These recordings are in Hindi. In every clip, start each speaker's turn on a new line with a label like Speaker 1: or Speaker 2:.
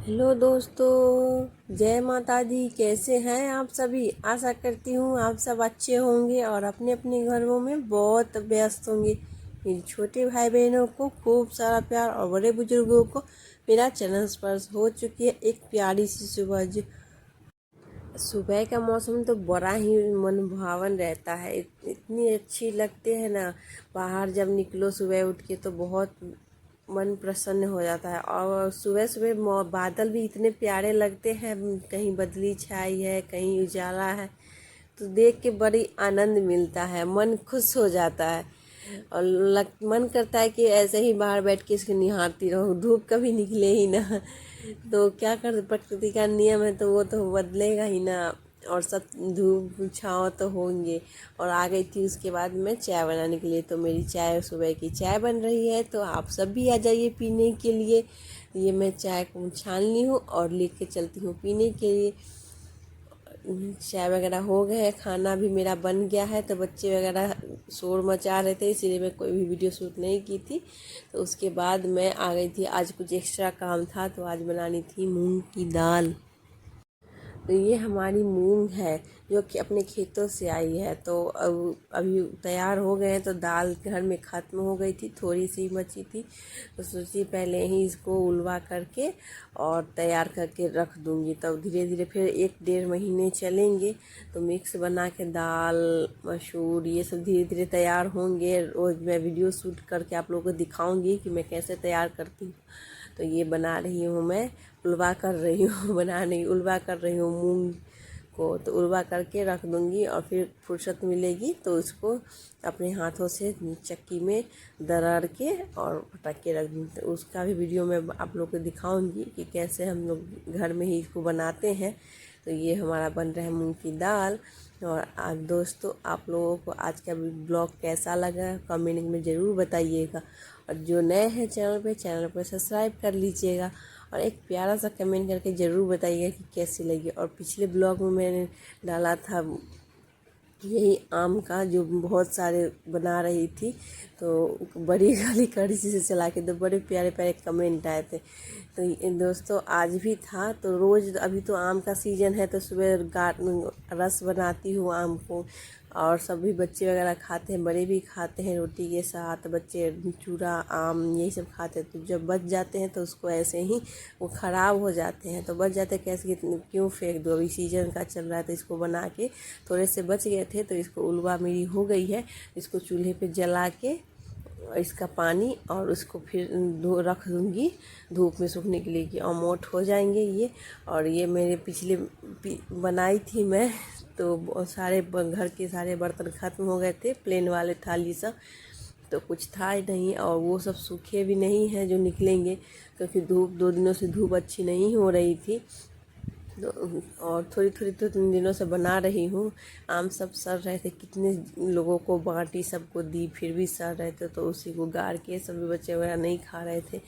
Speaker 1: हेलो दोस्तों, जय माता दी। कैसे हैं आप सभी? आशा करती हूँ आप सब अच्छे होंगे और अपने अपने घरों में बहुत व्यस्त होंगे। मेरे छोटे भाई बहनों को खूब सारा प्यार और बड़े बुजुर्गों को मेरा चरण स्पर्श हो चुकी है एक प्यारी सी सुबह। जो सुबह का मौसम तो बड़ा ही मनभावन रहता है, इतनी अच्छी लगती है ना। बाहर जब निकलो सुबह उठ के तो बहुत मन प्रसन्न हो जाता है। और सुबह सुबह बादल भी इतने प्यारे लगते हैं, कहीं बदली छाई है कहीं उजाला है, तो देख के बड़ी आनंद मिलता है, मन खुश हो जाता है। और मन करता है कि ऐसे ही बाहर बैठ के इसको निहारती रहो, धूप कभी निकले ही ना। तो क्या कर, प्रकृति का नियम है तो वो तो बदलेगा ही ना। और सब धूप छाँव तो होंगे। और आ गई थी उसके बाद मैं चाय बनाने के लिए, तो मेरी चाय, सुबह की चाय बन रही है, तो आप सब भी आ जाइए पीने के लिए। ये मैं चाय को छान ली हूँ और लेके चलती हूँ पीने के लिए। चाय वगैरह हो गए है, खाना भी मेरा बन गया है। तो बच्चे वगैरह शोर मचा रहे थे, इसीलिए मैं कोई भी वीडियो शूट नहीं की थी। तो उसके बाद मैं आ गई थी, आज कुछ एक्स्ट्रा काम था तो आज बनानी थी मूंग की दाल। तो ये हमारी मूंग है जो कि अपने खेतों से आई है। तो अब अभी तैयार हो गए हैं, तो दाल घर में ख़त्म हो गई थी, थोड़ी सी बची थी, तो सोची पहले ही इसको उलवा करके और तैयार करके रख दूंगी। तब धीरे धीरे फिर 1-1.5 महीने चलेंगे तो मिक्स बना के दाल मसूर ये सब धीरे धीरे तैयार होंगे। रोज़ मैं वीडियो शूट करके आप लोगों को दिखाऊंगी कि मैं कैसे तैयार करती हूँ। तो ये बना रही हूँ मैं, उलवा कर रही हूँ बना नहीं, उलवा कर रही हूँ मूंग को। तो उलवा करके रख दूँगी और फिर फुर्सत मिलेगी तो उसको अपने हाथों से चक्की में दरड़ के और पटक के रख दूँगी। तो उसका भी वीडियो मैं आप लोग को दिखाऊंगी कि कैसे हम लोग घर में ही इसको बनाते हैं। तो ये हमारा बन रहा है मूंग की दाल। और आज दोस्तों, आप लोगों को आज का ब्लॉग कैसा लगा कमेंट में ज़रूर बताइएगा। और जो नए हैं चैनल पर सब्सक्राइब कर लीजिएगा और एक प्यारा सा कमेंट करके ज़रूर बताइएगा कि कैसी लगी। और पिछले ब्लॉग में मैंने डाला था यही आम का, जो बहुत सारे बना रही थी, तो बड़ी वाली कड़ी से चला के, तो बड़े प्यारे प्यारे कमेंट आए थे। तो दोस्तों आज भी था, तो रोज़ अभी तो आम का सीज़न है तो सुबह रस बनाती हूँ आम को। और सभी बच्चे वगैरह खाते हैं, बड़े भी खाते हैं रोटी के साथ, बच्चे चूड़ा आम यही सब खाते हैं। तो जब बच जाते हैं तो उसको ऐसे ही वो ख़राब हो जाते हैं, तो बच जाते हैं कैसे क्यों फेंक दो, अभी सीजन का चल रहा है। तो इसको बना के थोड़े से बच गए थे, तो इसको उलवा मेरी हो गई है, इसको चूल्हे पे जला के इसका पानी और उसको फिर रख दूँगी धूप में सूखने के लिए कि अमोट हो जाएंगे ये। और ये मेरे पिछले बनाई थी मैं, तो सारे घर के सारे बर्तन ख़त्म हो गए थे, प्लेन वाले थाली सब, तो कुछ था ही नहीं। और वो सब सूखे भी नहीं हैं जो निकलेंगे, क्योंकि धूप 2 दिनों से धूप अच्छी नहीं हो रही थी। तो और थोड़ी थोड़ी तो 3 दिनों से बना रही हूँ। आम सब सड़ रहे थे, कितने लोगों को बांटी, सबको दी, फिर भी सड़ रहे थे, तो उसी को गाड़ के सभी बच्चे वगैरह नहीं खा रहे थे।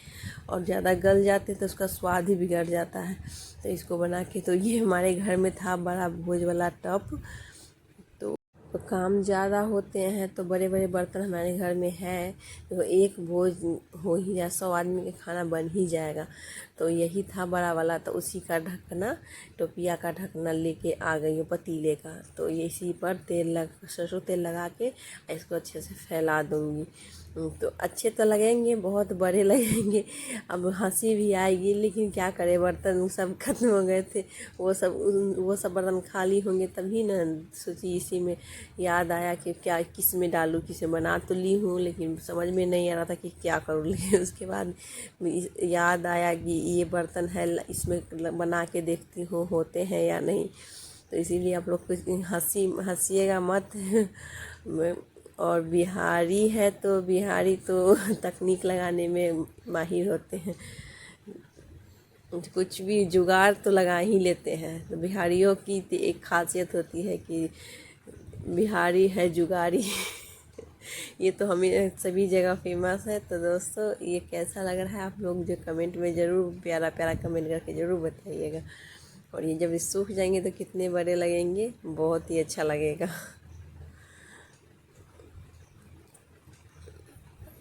Speaker 1: और ज़्यादा गल जाते तो उसका स्वाद ही बिगड़ जाता है। तो इसको बना के, तो ये हमारे घर में था बड़ा भोज वाला टब। तो काम ज़्यादा होते हैं तो बड़े बड़े बर्तन हमारे घर में है, तो एक भोज हो ही जाए, 100 आदमी का खाना बन ही जाएगा। तो यही था बड़ा वाला, तो उसी का ढकना, टोपिया का ढकना लेके आ गई हूँ पतीले का। तो ये इसी पर सरसों तेल लगा के इसको अच्छे से फैला दूँगी। तो अच्छे तो लगेंगे, बहुत बड़े लगेंगे। अब हंसी भी आएगी, लेकिन क्या करें, बर्तन सब खत्म हो गए थे। वो सब बर्तन खाली होंगे तभी ना, सोची इसी में याद आया कि क्या किस में डालूँ, किसे बना तो ली हूँ लेकिन समझ में नहीं आ रहा था कि क्या करूँ। लेकिन उसके बाद याद आया कि ये बर्तन है, इसमें बना के देखती हूँ होते हैं या नहीं। तो इसीलिए आप लोग कुछ हंसीएगा मत। और बिहारी है तो बिहारी तो तकनीक लगाने में माहिर होते हैं, कुछ भी जुगाड़ तो लगा ही लेते हैं। तो बिहारियों की एक खासियत होती है कि बिहारी है जुगाड़ी। ये तो हमें सभी जगह फेमस है। तो दोस्तों, ये कैसा लग रहा है आप लोग जो कमेंट में ज़रूर प्यारा प्यारा कमेंट करके ज़रूर बताइएगा। और ये जब सूख जाएंगे तो कितने बड़े लगेंगे, बहुत ही अच्छा लगेगा।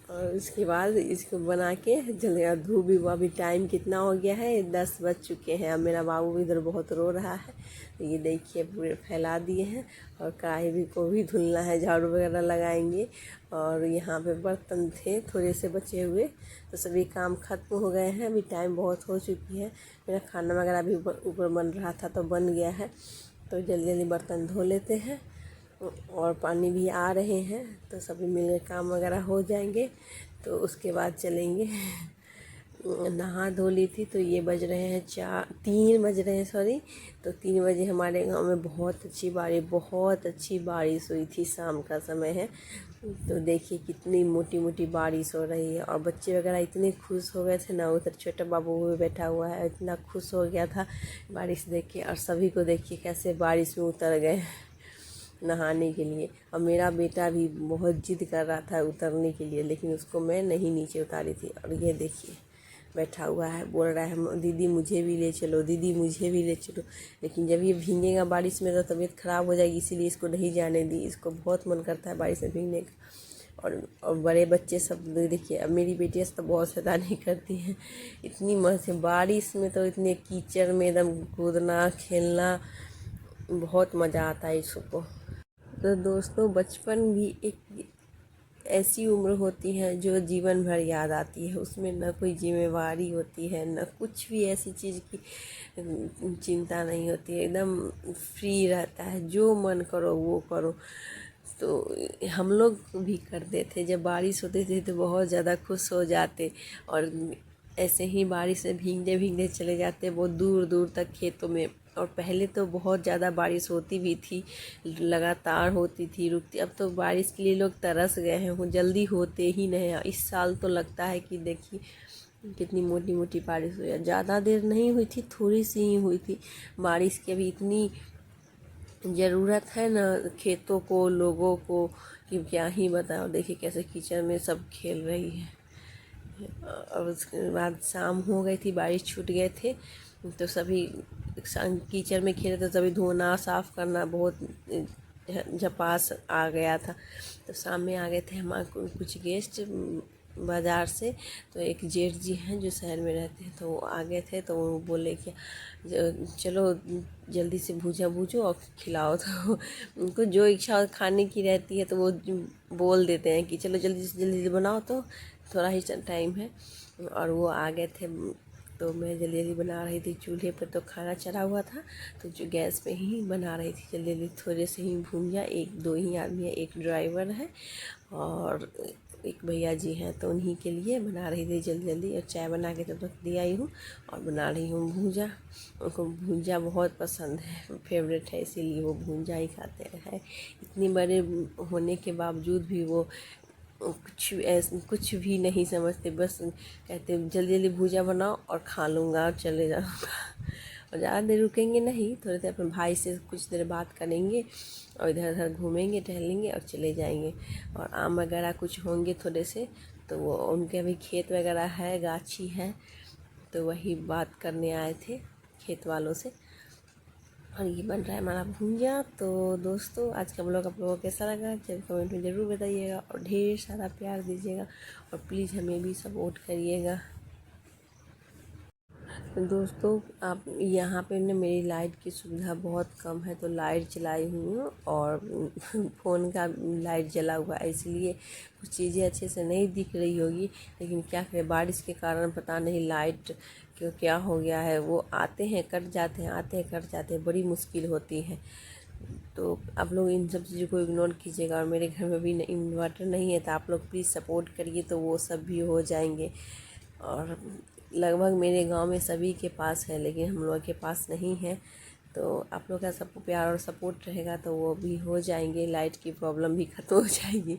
Speaker 1: और उसके बाद इसको बना के जल्दी, धूप भी अभी टाइम कितना हो गया है, 10 बज चुके हैं। अब मेरा बाबू भी इधर बहुत रो रहा है, तो ये देखिए पूरे फैला दिए हैं। और कढ़ाई भी को भी धुलना है, झाड़ू वगैरह लगाएंगे। और यहाँ पे बर्तन थे थोड़े से बचे हुए, तो सभी काम खत्म हो गए हैं। अभी टाइम बहुत हो चुकी है। मेरा खाना वगैरह भी ऊपर बन रहा था तो बन गया है, तो जल्दी जल्दी बर्तन धो लेते हैं। और पानी भी आ रहे हैं, तो सभी मिलकर काम वगैरह हो जाएंगे। तो उसके बाद चलेंगे। नहा धो ली थी, तो ये बज रहे हैं 3 बज रहे हैं, सॉरी। तो 3 बजे हमारे गांव में बहुत अच्छी बारिश हुई थी। शाम का समय है, तो देखिए कितनी मोटी मोटी बारिश हो रही है। और बच्चे वगैरह इतने खुश हो गए थे ना, उधर छोटा बाबू भी बैठा हुआ है, इतना खुश हो गया था बारिश देख के। और सभी को देखिए कैसे बारिश में उतर गए नहाने के लिए। और मेरा बेटा भी बहुत जिद कर रहा था उतरने के लिए, लेकिन उसको मैं नहीं नीचे उतारी थी। और ये देखिए बैठा हुआ है, बोल रहा है दीदी मुझे भी ले चलो, दीदी मुझे भी ले चलो। लेकिन जब ये भीगेगा बारिश में तो तबीयत ख़राब हो जाएगी, इसीलिए इसको नहीं जाने दी। इसको बहुत मन करता है बारिश में भीगने का। और बड़े बच्चे सब देखिए, अब मेरी बेटियाँ तो बहुत शैतानी करती हैं। इतनी मस्त बारिश में, तो इतने कीचड़ में एकदम कूदना खेलना, बहुत मज़ा आता है इसको। तो दोस्तों, बचपन भी एक ऐसी उम्र होती है जो जीवन भर याद आती है। उसमें न कोई जिम्मेवारी होती है, न कुछ भी ऐसी चीज़ की चिंता नहीं होती है। एकदम फ्री रहता है, जो मन करो वो करो। तो हम लोग भी करते थे, जब बारिश होती थी तो बहुत ज़्यादा खुश हो जाते। और ऐसे ही बारिश में भीगते भीगते चले जाते बहुत दूर दूर तक खेतों में। और पहले तो बहुत ज़्यादा बारिश होती भी थी, लगातार होती थी, रुकती। अब तो बारिश के लिए लोग तरस गए हैं, वो जल्दी होते ही नहीं। इस साल तो लगता है कि देखिए कितनी मोटी मोटी बारिश हुई है। ज़्यादा देर नहीं हुई थी, थोड़ी सी ही हुई थी बारिश की। अभी इतनी ज़रूरत है ना खेतों को, लोगों को, कि क्या ही बताओ। देखिए कैसे कीचड़ में सब खेल रही है। और उसके बाद शाम हो गई थी, बारिश छूट गए थे, तो सभी कीचड़ में खेले, तो सभी धोना साफ़ करना बहुत झपास आ गया था। तो शाम में आ गए थे हमारे कुछ गेस्ट बाज़ार से। तो एक जेठ जी हैं जो शहर में रहते हैं, तो वो आ गए थे। तो वो बोले कि चलो जल्दी से भूजा भूजो और खिलाओ। तो उनको जो इच्छा खाने की रहती है तो वो बोल देते हैं कि चलो जल्दी से जल्दी बनाओ, तो थोड़ा ही टाइम है। और वो आ गए थे, तो मैं जल्दी जल्दी बना रही थी। चूल्हे पर तो खाना चढ़ा हुआ था, तो जो गैस पे ही बना रही थी जल्दी जल्दी। थोड़े से ही भूंजा, 1-2 ही आदमी है, एक ड्राइवर है और एक भैया जी हैं, तो उन्हीं के लिए बना रही थी जल्दी जल्दी। और चाय बना के तब रख दिया आई हूँ, और बना रही हूँ भूंजा। उनको भूंजा बहुत पसंद है, फेवरेट है, इसीलिए वो भूंजा ही खाते हैं। इतनी बड़े होने के बावजूद भी वो कुछ भी नहीं समझते, बस कहते जल्दी जल्दी भूजा बनाओ और खा लूँगा और चले जाऊँगा। और ज़्यादा देर रुकेंगे नहीं, थोड़ी देर अपने भाई से कुछ देर बात करेंगे और इधर उधर घूमेंगे टहलेंगे और चले जाएंगे। और आम वगैरह कुछ होंगे थोड़े से, तो वो उनके भी खेत वगैरह है, गाछी है, तो वही बात करने आए थे खेत वालों से। और ये बन रहा है हमारा भुंजा। तो दोस्तों, आज का ब्लॉग आप लोगों को कैसा लगा जब कमेंट में ज़रूर बताइएगा, और ढेर सारा प्यार दीजिएगा, और प्लीज़ हमें भी सपोर्ट करिएगा। तो दोस्तों, आप यहाँ पे ना मेरी लाइट की सुविधा बहुत कम है, तो लाइट जलाई हुई हूँ और फ़ोन का लाइट जला हुआ है, इसलिए कुछ चीज़ें अच्छे से नहीं दिख रही होगी। लेकिन क्या करें, बारिश के कारण पता नहीं लाइट क्यों क्या हो गया है। वो आते हैं कट जाते हैं, आते हैं कट जाते हैं, बड़ी मुश्किल होती है। तो आप लोग इन सब चीज़ों को इग्नोर कीजिएगा। और मेरे घर में भी इन्वर्टर नहीं है, तो आप लोग प्लीज़ सपोर्ट करिए, तो वो सब भी हो जाएंगे। और लगभग मेरे गांव में सभी के पास है, लेकिन हम लोगों के पास नहीं है। तो आप लोग का सब प्यार और सपोर्ट रहेगा तो वो भी हो जाएंगे, लाइट की प्रॉब्लम भी ख़त्म हो जाएगी।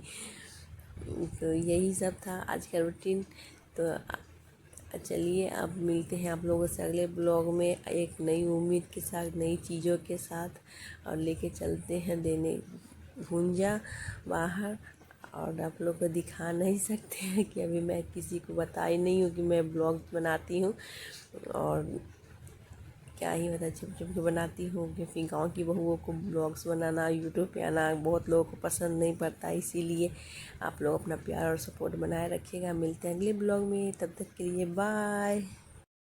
Speaker 1: तो यही सब था आज का रूटीन। तो चलिए अब मिलते हैं आप लोगों से अगले ब्लॉग में, एक नई उम्मीद के साथ, नई चीज़ों के साथ, और लेके चलते हैं देने भुंजा बाहर। और आप लोग को दिखा नहीं सकते हैं कि अभी मैं किसी को बता ही नहीं हूँ कि मैं ब्लॉग बनाती हूँ। और क्या ही बता, चुप चुप के बनाती हूँ कि फिर गाँव की बहुओं को ब्लॉग्स बनाना, यूट्यूब पे आना बहुत लोगों को पसंद नहीं पड़ता। इसीलिए आप लोग अपना प्यार और सपोर्ट बनाए रखिएगा। मिलते हैं अगले ब्लॉग में, तब तक के लिए बाय।